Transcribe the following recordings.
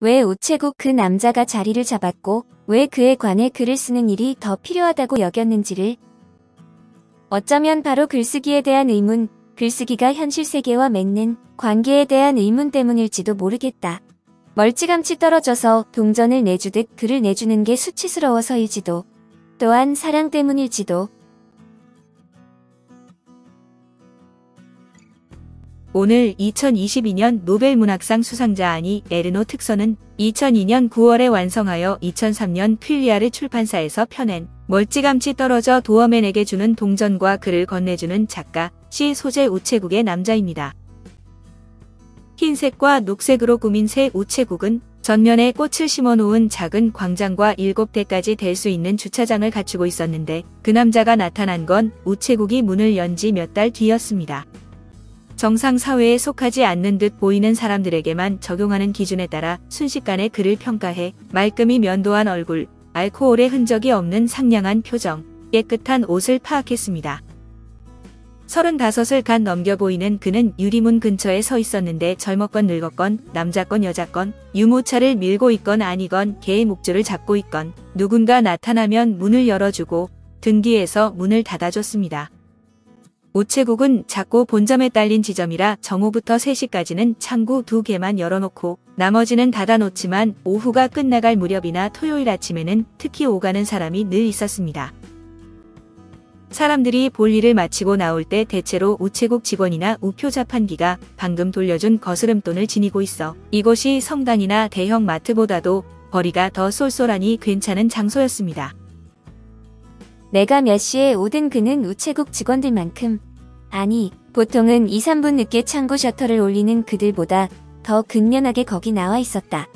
왜 우체국 그 남자가 자리를 잡았고 왜 그에 관해 글을 쓰는 일이 더 필요하다고 여겼는지를. 어쩌면 바로 글쓰기에 대한 의문, 글쓰기가 현실 세계와 맺는 관계에 대한 의문 때문일지도 모르겠다. 멀찌감치 떨어져서 동전을 내주듯 글을 내주는 게 수치스러워서일지도, 또한 사랑 때문일지도. 오늘 2022년 노벨문학상 수상자 아니 에르노 특선은 2002년 9월에 완성하여 2003년 퀼리아르 출판사에서 펴낸 멀찌감치 떨어져 도어맨에게 주는 동전과 글을 건네주는 작가, 시 소재 우체국의 남자입니다. 흰색과 녹색으로 꾸민 새 우체국은 전면에 꽃을 심어놓은 작은 광장과 7대까지 될 수 있는 주차장을 갖추고 있었는데 그 남자가 나타난 건 우체국이 문을 연 지 몇 달 뒤였습니다. 정상 사회에 속하지 않는 듯 보이는 사람들에게만 적용하는 기준에 따라 순식간에 그를 평가해 말끔히 면도한 얼굴, 알코올의 흔적이 없는 상냥한 표정, 깨끗한 옷을 파악했습니다. 35을 간 넘겨 보이는 그는 유리문 근처에 서 있었는데 젊었건 늙었건 남자건 여자건 유모차를 밀고 있건 아니건 개의 목줄을 잡고 있건 누군가 나타나면 문을 열어주고 등 뒤에서 문을 닫아줬습니다. 우체국은 작고 본점에 딸린 지점이라 정오부터 3시까지는 창구 2개만 열어놓고 나머지는 닫아놓지만 오후가 끝나갈 무렵이나 토요일 아침에는 특히 오가는 사람이 늘 있었습니다. 사람들이 볼 일을 마치고 나올 때 대체로 우체국 직원이나 우표 자판기가 방금 돌려준 거스름돈을 지니고 있어 이곳이 성당이나 대형 마트보다도 거리가 더 쏠쏠하니 괜찮은 장소였습니다. 내가 몇 시에 오든 그는 우체국 직원들만큼, 아니 보통은 2~3분 늦게 창구 셔터를 올리는 그들보다 더 근면하게 거기 나와 있었다.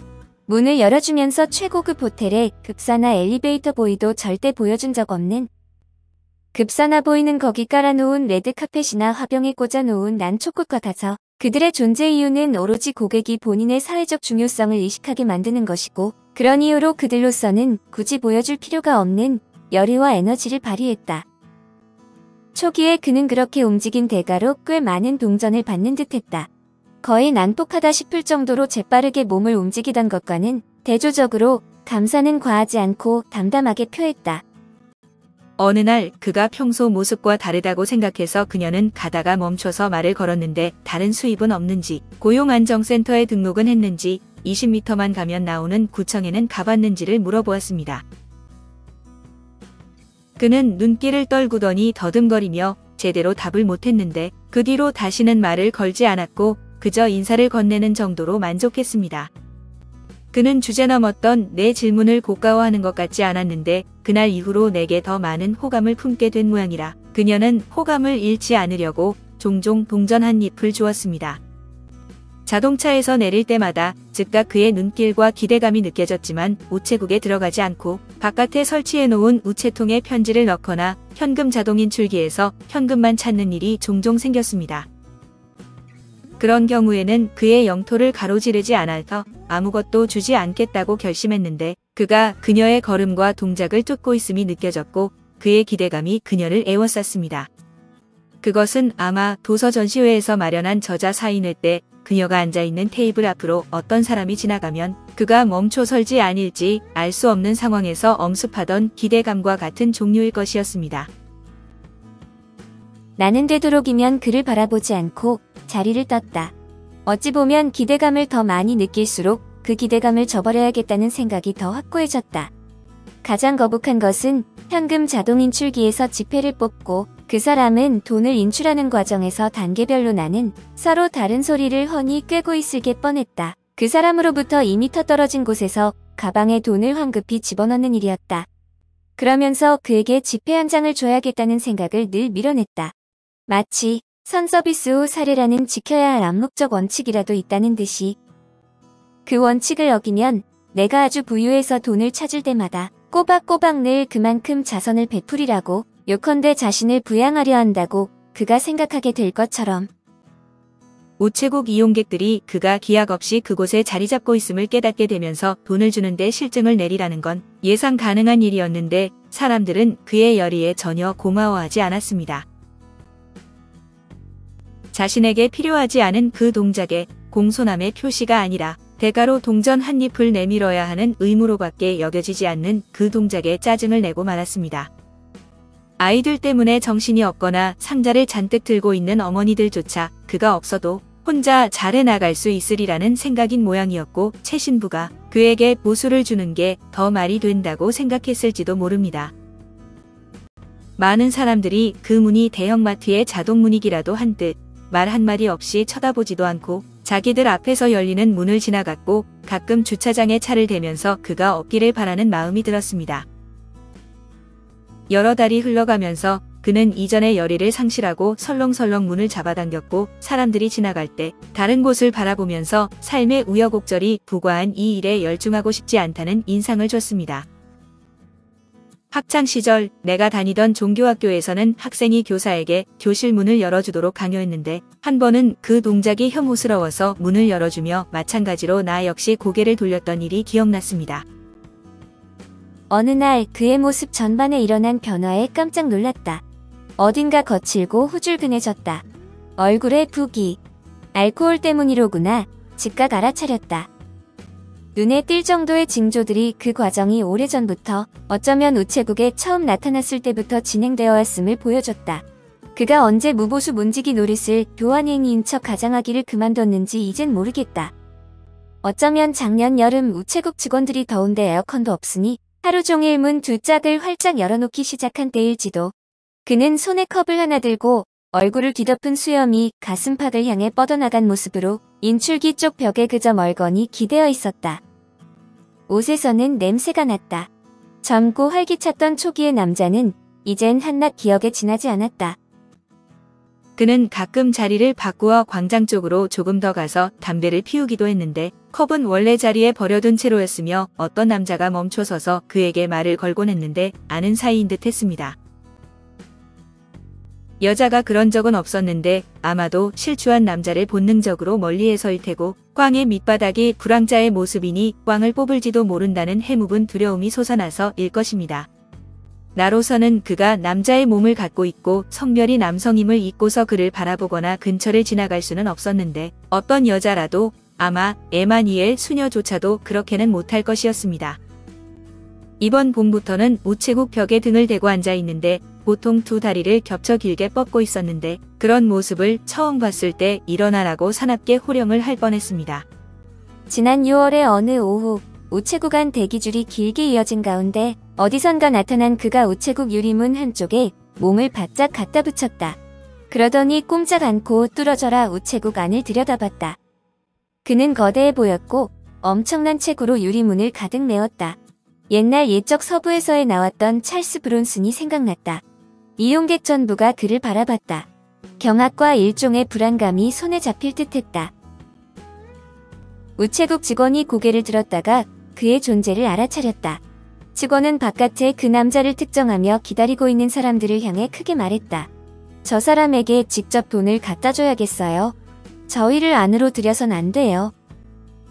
문을 열어주면서 최고급 호텔의 급사나 엘리베이터 보이도 절대 보여준 적 없는, 급사나 보이는 거기 깔아놓은 레드카펫이나 화병에 꽂아놓은 난초꽃 같아서 그들의 존재 이유는 오로지 고객이 본인의 사회적 중요성을 의식하게 만드는 것이고, 그런 이유로 그들로서는 굳이 보여줄 필요가 없는 열의와 에너지를 발휘했다. 초기에 그는 그렇게 움직인 대가로 꽤 많은 동전을 받는 듯했다. 거의 난폭하다 싶을 정도로 재빠르게 몸을 움직이던 것과는 대조적으로 감사는 과하지 않고 담담하게 표했다. 어느 날 그가 평소 모습과 다르다고 생각해서 그녀는 가다가 멈춰서 말을 걸었는데 다른 수입은 없는지, 고용안정센터에 등록은 했는지, 20m만 가면 나오는 구청에는 가봤는지를 물어보았습니다. 그는 눈길을 떨구더니 더듬거리며 제대로 답을 못했는데 그 뒤로 다시는 말을 걸지 않았고 그저 인사를 건네는 정도로 만족했습니다. 그는 주제넘었던 내 질문을 고가워하는 것 같지 않았는데 그날 이후로 내게 더 많은 호감을 품게 된 모양이라 그녀는 호감을 잃지 않으려고 종종 동전 한 잎을 주었습니다. 자동차에서 내릴 때마다 즉각 그의 눈길과 기대감이 느껴졌지만 우체국에 들어가지 않고 바깥에 설치해놓은 우체통에 편지를 넣거나 현금 자동인출기에서 현금만 찾는 일이 종종 생겼습니다. 그런 경우에는 그의 영토를 가로지르지 않아서 아무것도 주지 않겠다고 결심했는데 그가 그녀의 걸음과 동작을 쫓고 있음이 느껴졌고 그의 기대감이 그녀를 애워쌌습니다. 그것은 아마 도서 전시회에서 마련한 저자 사인회 때 그녀가 앉아있는 테이블 앞으로 어떤 사람이 지나가면 그가 멈춰 설지 아닐지 알 수 없는 상황에서 엄습하던 기대감과 같은 종류일 것이었습니다. 나는 되도록이면 그를 바라보지 않고 자리를 떴다. 어찌 보면 기대감을 더 많이 느낄수록 그 기대감을 저버려야겠다는 생각이 더 확고해졌다. 가장 거북한 것은 현금 자동인출기에서 지폐를 뽑고 그 사람은 돈을 인출하는 과정에서 단계별로 나는 서로 다른 소리를 훤히 꿰고 있을 게 뻔했다. 그 사람으로부터 2m 떨어진 곳에서 가방에 돈을 황급히 집어넣는 일이었다. 그러면서 그에게 지폐 한 장을 줘야겠다는 생각을 늘 밀어냈다. 마치 선서비스 후 사례라는 지켜야 할 암묵적 원칙이라도 있다는 듯이. 그 원칙을 어기면 내가 아주 부유해서 돈을 찾을 때마다 꼬박꼬박 늘 그만큼 자선을 베풀이라고, 요컨대 자신을 부양하려 한다고 그가 생각하게 될 것처럼. 우체국 이용객들이 그가 기약 없이 그곳에 자리 잡고 있음을 깨닫게 되면서 돈을 주는데 실증을 내리라는 건 예상 가능한 일이었는데 사람들은 그의 열의에 전혀 고마워하지 않았습니다. 자신에게 필요하지 않은 그 동작에 공손함의 표시가 아니라 대가로 동전 한 잎을 내밀어야 하는 의무로밖에 여겨지지 않는 그 동작에 짜증을 내고 말았습니다. 아이들 때문에 정신이 없거나 상자를 잔뜩 들고 있는 어머니들조차 그가 없어도 혼자 잘해 나갈 수 있으리라는 생각인 모양이었고, 최 신부가 그에게 보수를 주는 게 더 말이 된다고 생각했을지도 모릅니다. 많은 사람들이 그 문이 대형마트의 자동문이기라도 한 듯 말 한마디 없이 쳐다보지도 않고 자기들 앞에서 열리는 문을 지나갔고, 가끔 주차장에 차를 대면서 그가 없기를 바라는 마음이 들었습니다. 여러 달이 흘러가면서 그는 이전의 열의를 상실하고 설렁설렁 문을 잡아당겼고, 사람들이 지나갈 때 다른 곳을 바라보면서 삶의 우여곡절이 부과한 이 일에 열중하고 싶지 않다는 인상을 줬습니다. 학창시절 내가 다니던 종교학교에서는 학생이 교사에게 교실 문을 열어주도록 강요했는데, 한 번은 그 동작이 혐오스러워서 문을 열어주며 마찬가지로 나 역시 고개를 돌렸던 일이 기억났습니다. 어느 날 그의 모습 전반에 일어난 변화에 깜짝 놀랐다. 어딘가 거칠고 후줄근해졌다. 얼굴에 붓기. 알코올 때문이로구나. 즉각 알아차렸다. 눈에 띌 정도의 징조들이 그 과정이 오래전부터, 어쩌면 우체국에 처음 나타났을 때부터 진행되어 왔음을 보여줬다. 그가 언제 무보수 문지기 노릇을 교환행위인 척 가장하기를 그만뒀는지 이젠 모르겠다. 어쩌면 작년 여름 우체국 직원들이 더운데 에어컨도 없으니 하루 종일 문 두 짝을 활짝 열어놓기 시작한 때일지도. 그는 손에 컵을 하나 들고 얼굴을 뒤덮은 수염이 가슴팍을 향해 뻗어나간 모습으로 인출기 쪽 벽에 그저 멀거니 기대어 있었다. 옷에서는 냄새가 났다. 젊고 활기찼던 초기의 남자는 이젠 한낱 기억에 지나지 않았다. 그는 가끔 자리를 바꾸어 광장 쪽으로 조금 더 가서 담배를 피우기도 했는데, 컵은 원래 자리에 버려둔 채로였으며 어떤 남자가 멈춰서서 그에게 말을 걸곤 했는데 아는 사이인 듯 했습니다. 여자가 그런 적은 없었는데 아마도 실추한 남자를 본능적으로 멀리해서일 테고, 꽝의 밑바닥이 불황자의 모습이니 꽝을 뽑을지도 모른다는 해묵은 두려움이 솟아나서 일 것입니다. 나로서는 그가 남자의 몸을 갖고 있고 성별이 남성임을 잊고서 그를 바라보거나 근처를 지나갈 수는 없었는데, 어떤 여자라도 아마 에마니엘 수녀조차도 그렇게는 못할 것이었습니다. 이번 봄부터는 우체국 벽에 등을 대고 앉아 있는데 보통 두 다리를 겹쳐 길게 뻗고 있었는데, 그런 모습을 처음 봤을 때 일어나라고 사납게 호령을 할 뻔했습니다. 지난 6월의 어느 오후, 우체국 안 대기줄이 길게 이어진 가운데 어디선가 나타난 그가 우체국 유리문 한쪽에 몸을 바짝 갖다 붙였다. 그러더니 꼼짝 않고 뚫어져라 우체국 안을 들여다봤다. 그는 거대해 보였고 엄청난 체구로 유리문을 가득 메웠다. 옛날 예적 서부에서에 나왔던 찰스 브론슨이 생각났다. 이용객 전부가 그를 바라봤다. 경악과 일종의 불안감이 손에 잡힐 듯했다. 우체국 직원이 고개를 들었다가 그의 존재를 알아차렸다. 직원은 바깥에 그 남자를 특정하며 기다리고 있는 사람들을 향해 크게 말했다. 저 사람에게 직접 돈을 갖다 줘야겠어요. 저희를 안으로 들여선 안 돼요.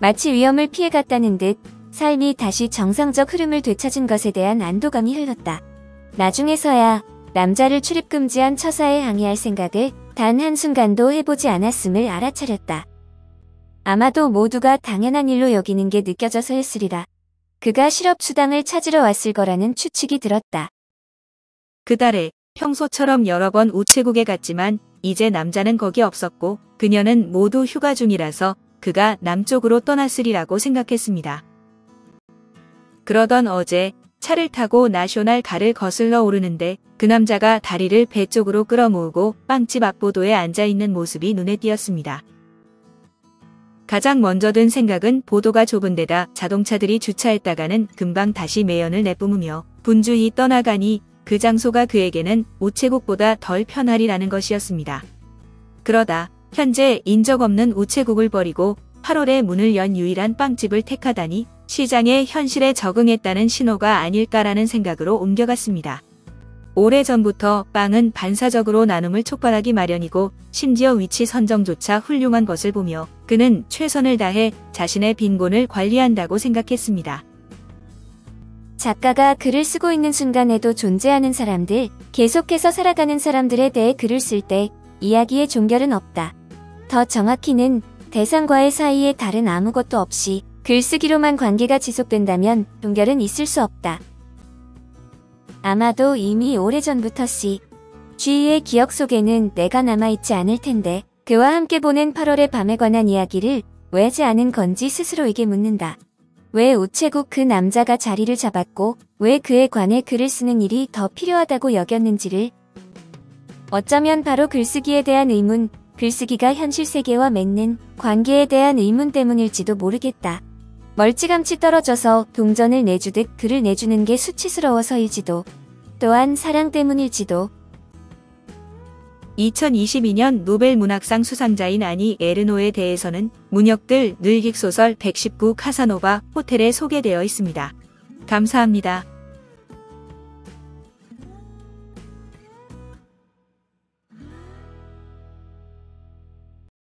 마치 위험을 피해갔다는 듯 삶이 다시 정상적 흐름을 되찾은 것에 대한 안도감이 흘렀다. 나중에서야 남자를 출입금지한 처사에 항의할 생각을 단 한순간도 해보지 않았음을 알아차렸다. 아마도 모두가 당연한 일로 여기는 게 느껴져서였으리라. 그가 실업수당을 찾으러 왔을 거라는 추측이 들었다. 그달에 평소처럼 여러 번 우체국에 갔지만 이제 남자는 거기 없었고, 그녀는 모두 휴가 중이라서 그가 남쪽으로 떠났으리라고 생각했습니다. 그러던 어제 차를 타고 나쇼날 가를 거슬러 오르는데 그 남자가 다리를 배 쪽으로 끌어모으고 빵집 앞보도에 앉아있는 모습이 눈에 띄었습니다. 가장 먼저 든 생각은 보도가 좁은 데다 자동차들이 주차했다가는 금방 다시 매연을 내뿜으며 분주히 떠나가니 그 장소가 그에게는 우체국보다 덜 편하리라는 것이었습니다. 그러다 현재 인적 없는 우체국을 버리고 8월에 문을 연 유일한 빵집을 택하다니 시장의 현실에 적응했다는 신호가 아닐까라는 생각으로 옮겨갔습니다. 오래전부터 빵은 반사적으로 나눔을 촉발하기 마련이고 심지어 위치 선정조차 훌륭한 것을 보며 그는 최선을 다해 자신의 빈곤을 관리한다고 생각했습니다. 작가가 글을 쓰고 있는 순간에도 존재하는 사람들, 계속해서 살아가는 사람들에 대해 글을 쓸 때 이야기의 종결은 없다. 더 정확히는 대상과의 사이에 다른 아무것도 없이 글쓰기로만 관계가 지속된다면 동결은 있을 수 없다. 아마도 이미 오래전부터 G의 기억 속에는 내가 남아있지 않을 텐데 그와 함께 보낸 8월의 밤에 관한 이야기를 왜 하지 않은 건지 스스로에게 묻는다. 왜 우체국 그 남자가 자리를 잡았고 왜 그에 관해 글을 쓰는 일이 더 필요하다고 여겼는지를. 어쩌면 바로 글쓰기에 대한 의문, 글쓰기가 현실 세계와 맺는 관계에 대한 의문 때문일지도 모르겠다. 멀찌감치 떨어져서 동전을 내주듯 글을 내주는 게 수치스러워서일지도, 또한 사랑 때문일지도. 2022년 노벨 문학상 수상자인 아니 에르노에 대해서는 문역들 늘기소설 119 카사노바 호텔에 소개되어 있습니다. 감사합니다.